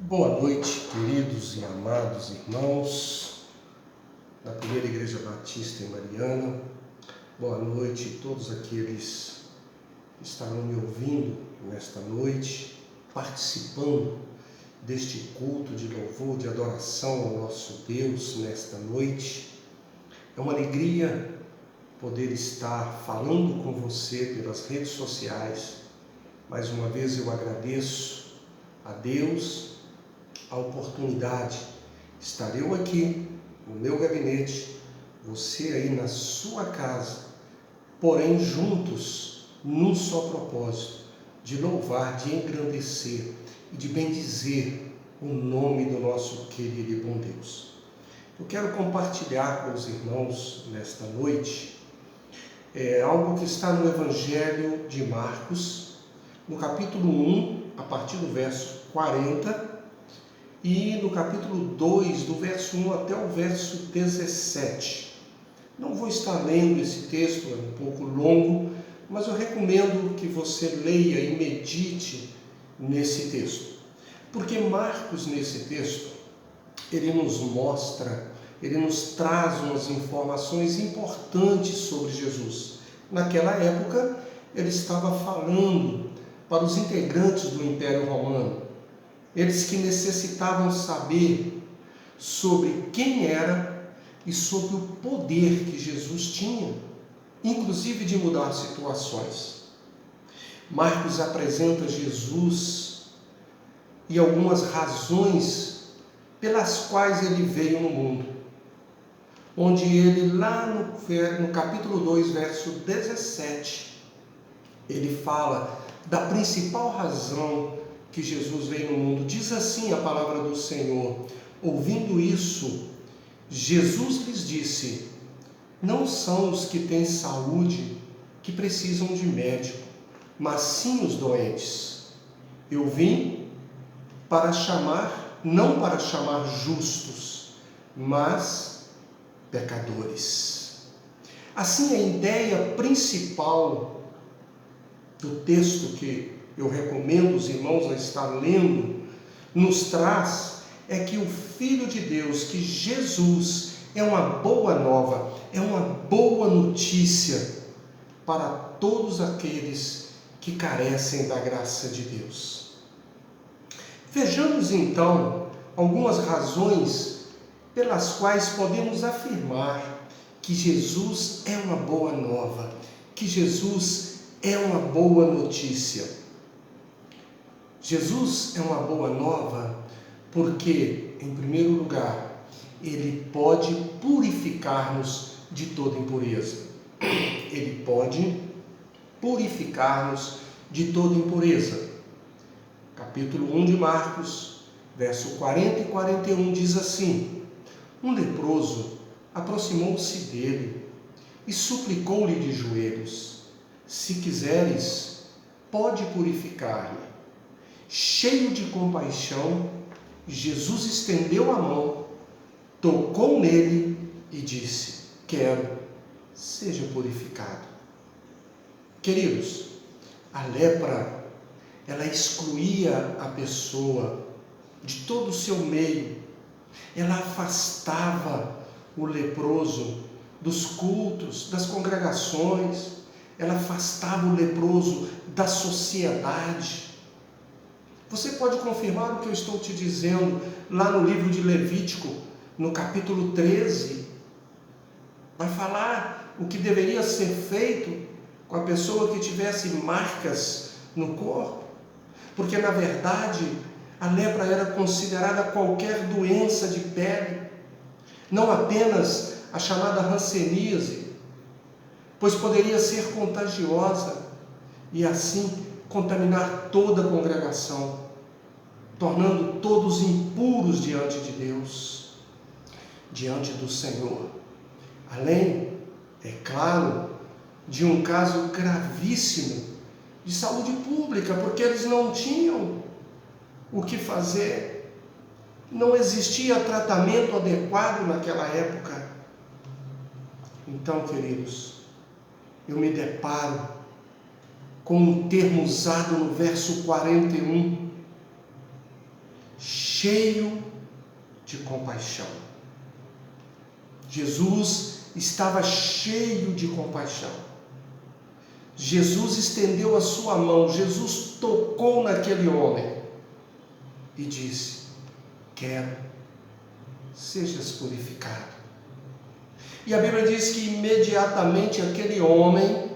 Boa noite, queridos e amados irmãos da Primeira Igreja Batista em Mariana. Boa noite a todos aqueles que estarão me ouvindo nesta noite, participando deste culto de louvor, de adoração ao nosso Deus nesta noite. É uma alegria poder estar falando com você pelas redes sociais. Mais uma vez eu agradeço a Deus a oportunidade. Estar eu aqui no meu gabinete, você aí na sua casa, porém juntos num só propósito, de louvar, de engrandecer e de bendizer o nome do nosso querido e bom Deus. Eu quero compartilhar com os irmãos nesta noite algo que está no Evangelho de Marcos, no capítulo 1, a partir do verso 40, e no capítulo 2, do verso 1 até o verso 17. Não vou estar lendo esse texto, é um pouco longo, mas eu recomendo que você leia e medite nesse texto. Porque Marcos, nesse texto, ele nos mostra, ele nos traz umas informações importantes sobre Jesus. Naquela época, ele estava falando para os integrantes do Império Romano, eles que necessitavam saber sobre quem era e sobre o poder que Jesus tinha, inclusive de mudar situações. Marcos apresenta Jesus e algumas razões pelas quais ele veio no mundo, onde ele, lá no capítulo 2, verso 17, ele fala da principal razão que Jesus veio no mundo. Diz assim a palavra do Senhor: ouvindo isso, Jesus lhes disse: não são os que têm saúde que precisam de médico, mas sim os doentes. Eu vim para chamar, não para chamar justos, mas pecadores. Assim, a ideia principal do texto que eu recomendo os irmãos a estar lendo, nos traz é que o Filho de Deus, que Jesus, é uma boa nova, é uma boa notícia para todos aqueles que carecem da graça de Deus. Vejamos então algumas razões pelas quais podemos afirmar que Jesus é uma boa nova, que Jesus é uma boa notícia. Jesus é uma boa nova porque, em primeiro lugar, ele pode purificar-nos de toda impureza. Ele pode purificar-nos de toda impureza. Capítulo 1 de Marcos, verso 40 e 41 diz assim: um leproso aproximou-se dele e suplicou-lhe de joelhos: se quiseres, pode purificar-me. Cheio de compaixão, Jesus estendeu a mão, tocou nele e disse: quero, seja purificado. Queridos, a lepra, ela excluía a pessoa de todo o seu meio, ela afastava o leproso dos cultos, das congregações, ela afastava o leproso da sociedade. Você pode confirmar o que eu estou te dizendo lá no livro de Levítico, no capítulo 13. Vai falar o que deveria ser feito com a pessoa que tivesse marcas no corpo. Porque, na verdade, a lepra era considerada qualquer doença de pele, não apenas a chamada hanseníase, pois poderia ser contagiosa e assim contaminar toda a congregação, tornando todos impuros diante de Deus, diante do Senhor. Além, é claro, de um caso gravíssimo de saúde pública, porque eles não tinham o que fazer, não existia tratamento adequado naquela época. Então, queridos, eu me deparo com um termo usado no verso 41, cheio de compaixão. Jesus estava cheio de compaixão. Jesus estendeu a sua mão, Jesus tocou naquele homem e disse: quero, sejas purificado. E a Bíblia diz que imediatamente aquele homem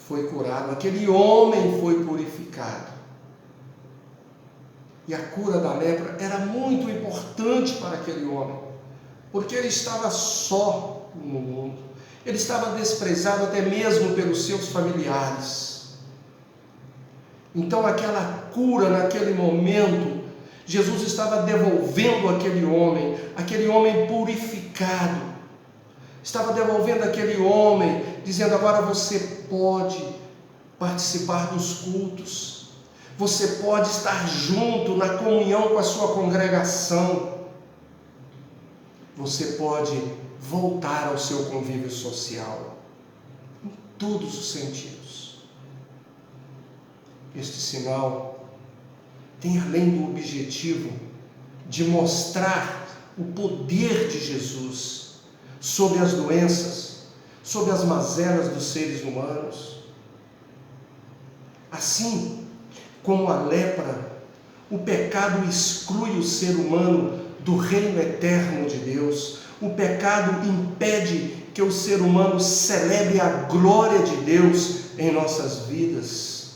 foi curado, aquele homem foi purificado. E a cura da lepra era muito importante para aquele homem, porque ele estava só no mundo, ele estava desprezado até mesmo pelos seus familiares. Então aquela cura naquele momento, Jesus estava devolvendo aquele homem purificado, estava devolvendo aquele homem, dizendo: agora você pode participar dos cultos, você pode estar junto na comunhão com a sua congregação, você pode voltar ao seu convívio social, em todos os sentidos. Este sinal tem, além do objetivo de mostrar o poder de Jesus sobre as doenças, sobre as mazelas dos seres humanos, assim como a lepra, o pecado exclui o ser humano do reino eterno de Deus. O pecado impede que o ser humano celebre a glória de Deus em nossas vidas.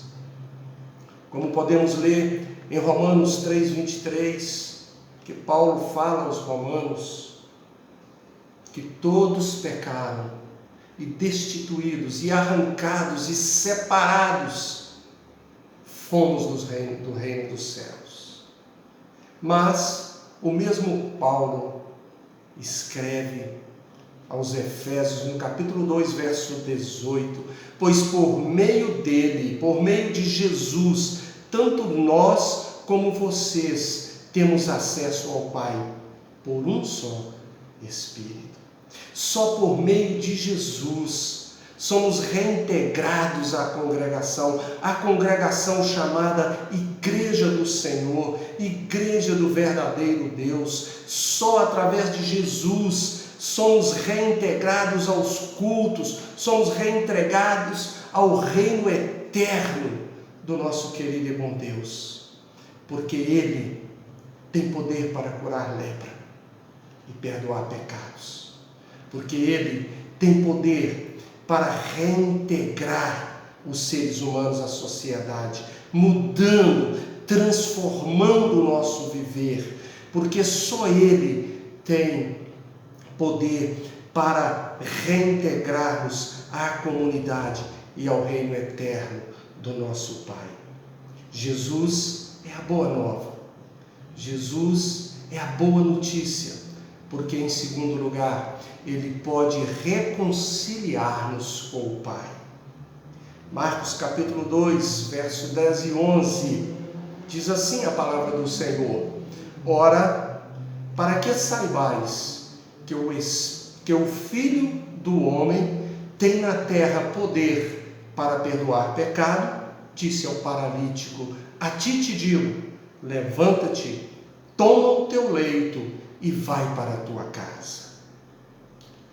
Como podemos ler em Romanos 3:23, que Paulo fala aos romanos, que todos pecaram e destituídos e arrancados e separados fomos do reino dos céus. Mas o mesmo Paulo escreve aos Efésios, no capítulo 2, verso 18: pois por meio dele, por meio de Jesus, tanto nós como vocês temos acesso ao Pai por um só Espírito. Só por meio de Jesus somos reintegrados à congregação, a congregação chamada Igreja do Senhor, Igreja do verdadeiro Deus. Só através de Jesus somos reintegrados aos cultos, somos reintegrados ao reino eterno do nosso querido e bom Deus, porque Ele tem poder para curar lepra e perdoar pecados, porque Ele tem poder para reintegrar os seres humanos à sociedade, mudando, transformando o nosso viver, porque só Ele tem poder para reintegrarmos à comunidade e ao reino eterno do nosso Pai. Jesus é a boa nova, Jesus é a boa notícia, porque em segundo lugar, Ele pode reconciliar-nos com o Pai. Marcos capítulo 2, verso 10 e 11, diz assim a palavra do Senhor: ora, para que saibais que o Filho do Homem tem na terra poder para perdoar pecado, disse ao paralítico: a ti te digo, levanta-te, toma o teu leito e vai para a tua casa.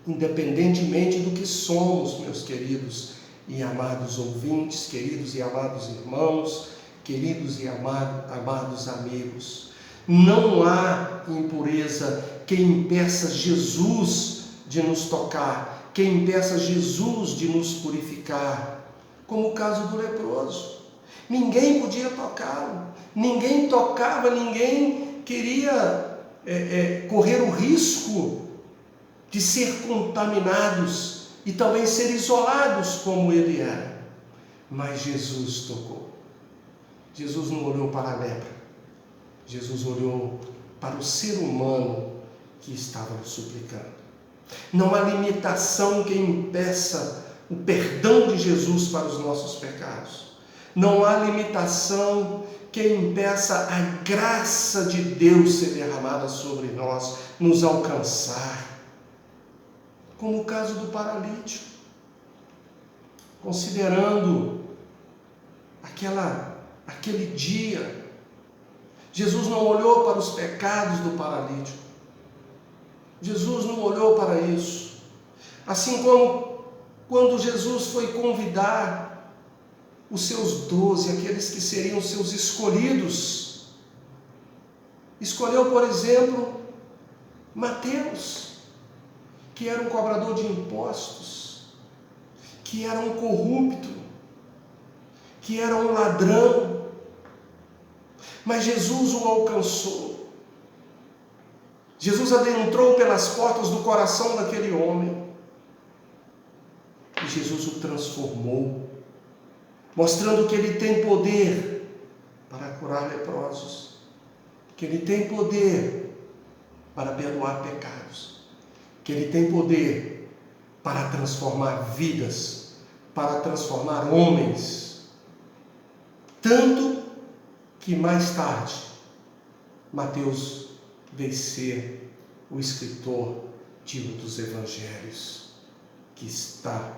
Independentemente do que somos, meus queridos e amados ouvintes, queridos e amados irmãos, queridos e amados amigos, não há impureza que impeça Jesus de nos tocar, que impeça Jesus de nos purificar, como o caso do leproso. Ninguém podia tocá-lo, ninguém tocava, ninguém queria correr o risco de ser contaminados e talvez ser isolados como ele era. Mas Jesus tocou. Jesus não olhou para a lepra, Jesus olhou para o ser humano que estava suplicando. Não há limitação que impeça o perdão de Jesus para os nossos pecados. Não há limitação que impeça a graça de Deus ser derramada sobre nós, nos alcançar. Como o caso do paralítico. Considerando aquele dia, Jesus não olhou para os pecados do paralítico. Jesus não olhou para isso. Assim como quando Jesus foi convidar os seus 12, aqueles que seriam seus escolhidos, escolheu, por exemplo, Mateus, que era um cobrador de impostos, que era um corrupto, que era um ladrão, mas Jesus o alcançou. Jesus adentrou pelas portas do coração daquele homem e Jesus o transformou, mostrando que ele tem poder para curar leprosos, que ele tem poder para perdoar pecados, que ele tem poder para transformar vidas, para transformar homens. Tanto que mais tarde Mateus veio ser o escritor de um dos evangelhos que está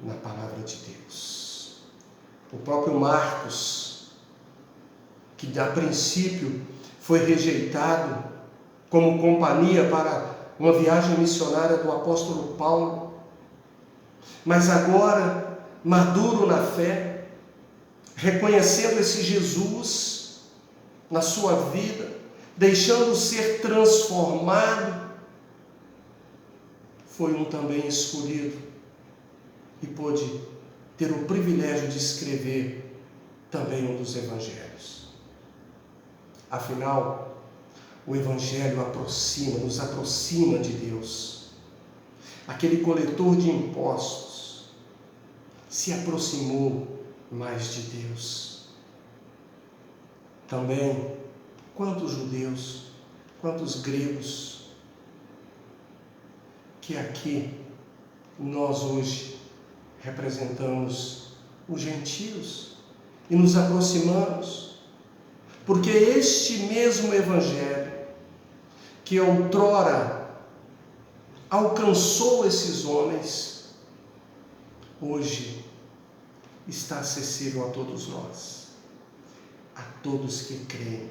na palavra de Deus. O próprio Marcos, que a princípio foi rejeitado como companhia para uma viagem missionária do apóstolo Paulo, mas agora, maduro na fé, reconhecendo esse Jesus na sua vida, deixando ser transformado, foi um também escolhido e pôde ter o privilégio de escrever também um dos evangelhos. Afinal, o evangelho nos aproxima de Deus. Aquele coletor de impostos se aproximou mais de Deus. Também, quantos judeus, quantos gregos, que aqui nós hoje representamos os gentios e nos aproximamos, porque este mesmo evangelho que outrora alcançou esses homens, hoje está acessível a todos nós, a todos que creem.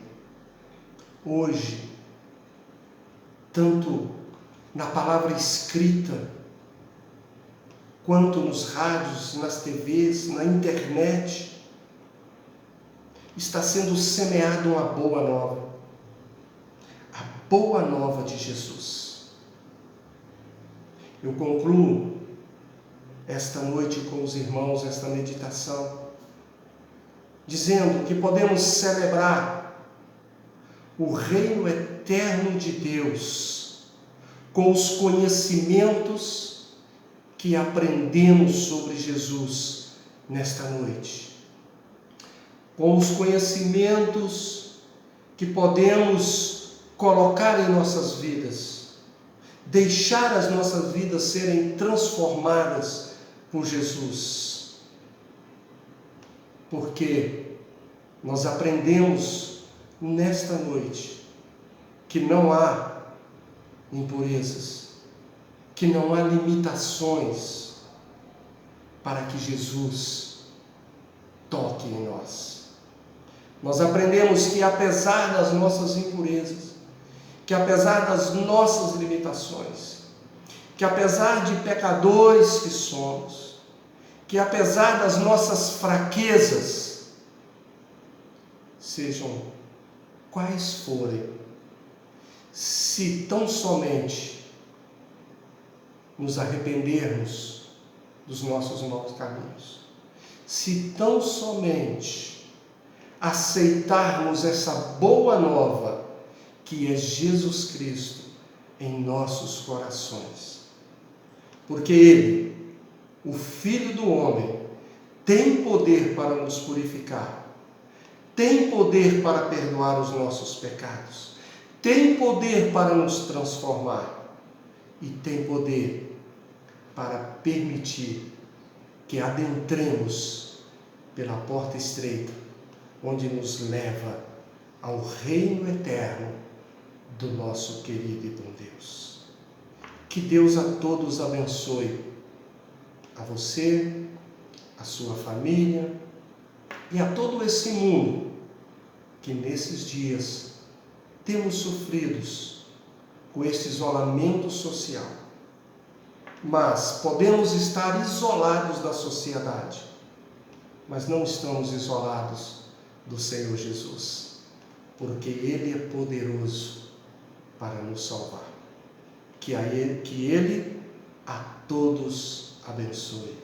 Hoje, tanto na palavra escrita, quanto nos rádios, nas TVs, na internet, está sendo semeada uma boa nova. A boa nova de Jesus. Eu concluo esta noite com os irmãos, esta meditação, dizendo que podemos celebrar o reino eterno de Deus com os conhecimentos que aprendemos sobre Jesus nesta noite, com os conhecimentos que podemos colocar em nossas vidas, deixar as nossas vidas serem transformadas por Jesus, porque nós aprendemos nesta noite que não há impurezas, que não há limitações para que Jesus toque em nós. Nós aprendemos que apesar das nossas impurezas, que apesar das nossas limitações, que apesar de pecadores que somos, que apesar das nossas fraquezas, sejam quais forem, se tão somente nos arrependermos dos nossos maus caminhos, se tão somente aceitarmos essa boa nova que é Jesus Cristo em nossos corações, porque Ele, o Filho do Homem, tem poder para nos purificar, tem poder para perdoar os nossos pecados, tem poder para nos transformar e tem poder para permitir que adentremos pela porta estreita, onde nos leva ao reino eterno do nosso querido e bom Deus. Que Deus a todos abençoe, a você, a sua família e a todo esse mundo que nesses dias temos sofrido com este isolamento social, mas podemos estar isolados da sociedade, mas não estamos isolados do Senhor Jesus, porque Ele é poderoso para nos salvar. Que Ele a todos abençoe.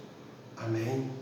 Amém.